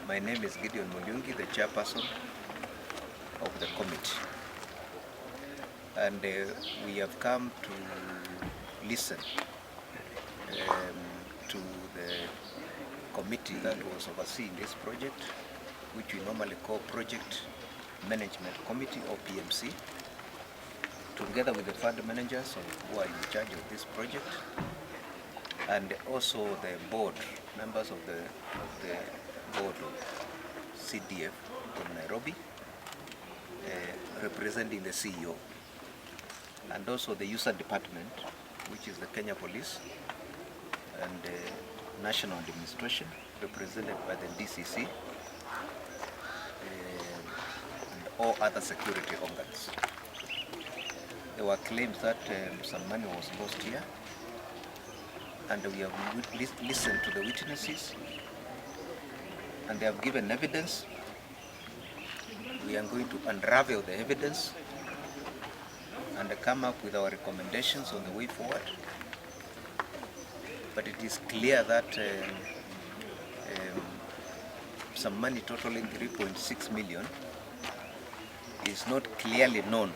My name is Gideon Mulyungi, the chairperson of the committee. And we have come to listen to the committee that was overseeing this project, which we normally call Project Management Committee or PMC, together with the fund managers who are in charge of this project, and also the board, members of the board of CDF from Nairobi, representing the CEO, and also the user department, which is the Kenya Police, and National Administration, represented by the DCC, and all other security organs. There were claims that some money was lost here, and we have listened to the witnesses, and they have given evidence. We are going to unravel the evidence and come up with our recommendations on the way forward. But it is clear that some money totaling 3.6 million is not clearly known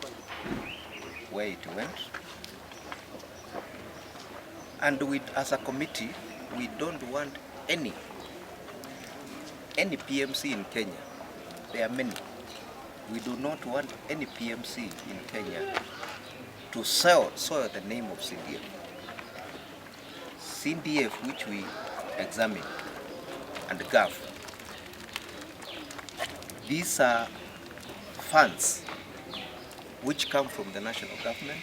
where it went. And as a committee, we don't want any PMC in Kenya. There are many. We do not want any PMC in Kenya to soil the name of CDF. CDF, which we examine and gov, these are funds which come from the national government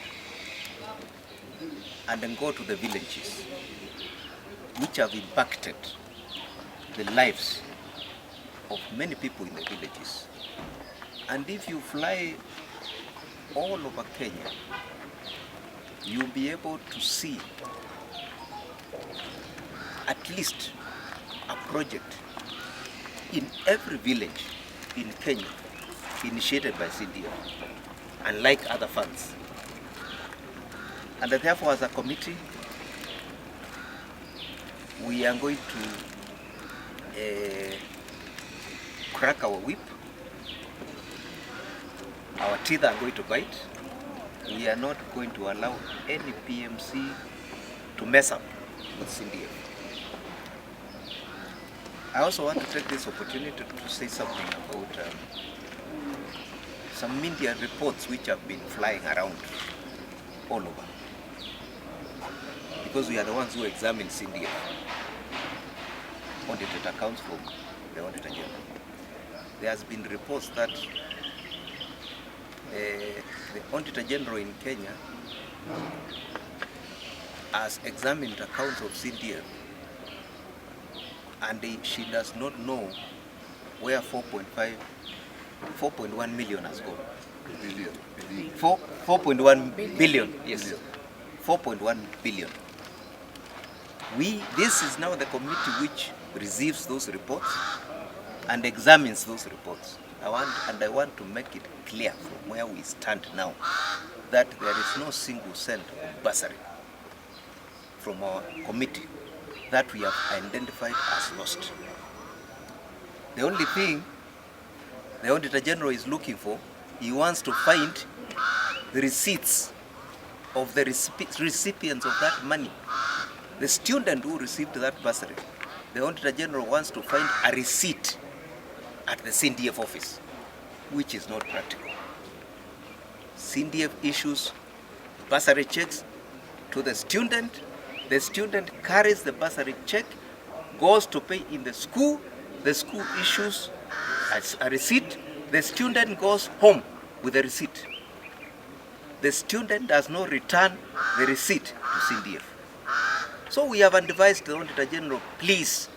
and then go to the villages, which have impacted the lives of many people in the villages. And if you fly all over Kenya, you'll be able to see at least a project in every village in Kenya initiated by CDF, unlike other funds. And therefore, as a committee, we are going to crack our whip. Our teeth are going to bite. We are not going to allow any PMC to mess up with CDF. I also want to take this opportunity to say something about some media reports which have been flying around all over. Because we are the ones who examine CDF, audited accounts from the Auditor General. There has been reports that the Auditor General in Kenya has examined accounts of CDF, and she does not know where 4.1 million has gone. 4.1 billion, yes. 4.1 billion. This is now the committee which receives those reports and examines those reports. I want to make it clear from where we stand now that there is no single cent of bursary from our committee that we have identified as lost. The only thing the Auditor General is looking for, he wants to find the receipts of the recipients of that money. The student who received that bursary, the Auditor General wants to find a receipt at the CDF office, which is not practical. CDF issues bursary checks to the student carries the bursary check, goes to pay in the school issues a receipt, the student goes home with the receipt. The student does not return the receipt to CDF. So we have advised the Auditor General, please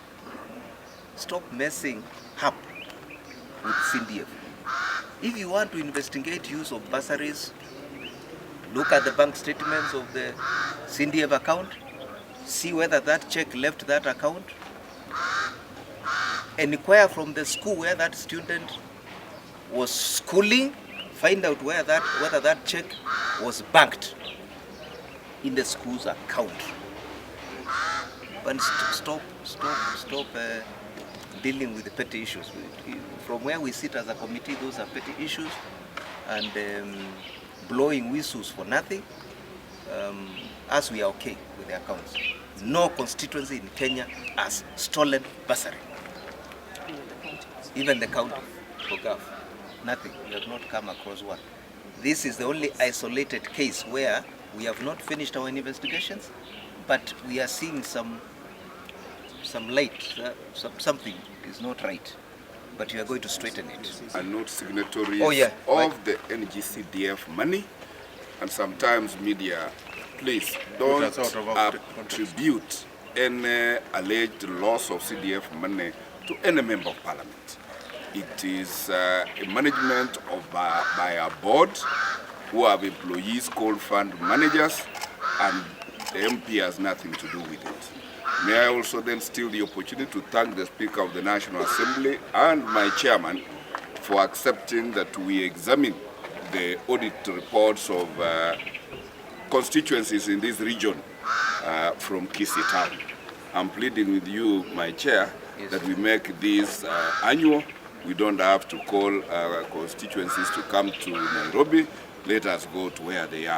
stop messing up with CDF. If you want to investigate use of bursaries, look at the bank statements of the CDF account, see whether that check left that account, inquire from the school where that student was schooling, find out whether that check was banked in the school's account. But stop dealing with the petty issues. From where we sit as a committee, those are petty issues, and blowing whistles for nothing, as we are okay with the accounts. No constituency in Kenya has stolen bursary. Even the county, Bogaf, nothing. We have not come across one. This is the only isolated case where we have not finished our investigations, but we are seeing some light, something is not right. But you are going to straighten it. Are not signatories of the NGCDF money, and sometimes media, please don't attribute any alleged loss of CDF money to any member of parliament. It is a management of by a board who have employees called fund managers, and the MP has nothing to do with it. May I also then steal the opportunity to thank the Speaker of the National Assembly and my chairman for accepting that we examine the audit reports of constituencies in this region from Kisii Town. I'm pleading with you, my chair, that we make this annual. We don't have to call constituencies to come to Nairobi. Let us go to where they are.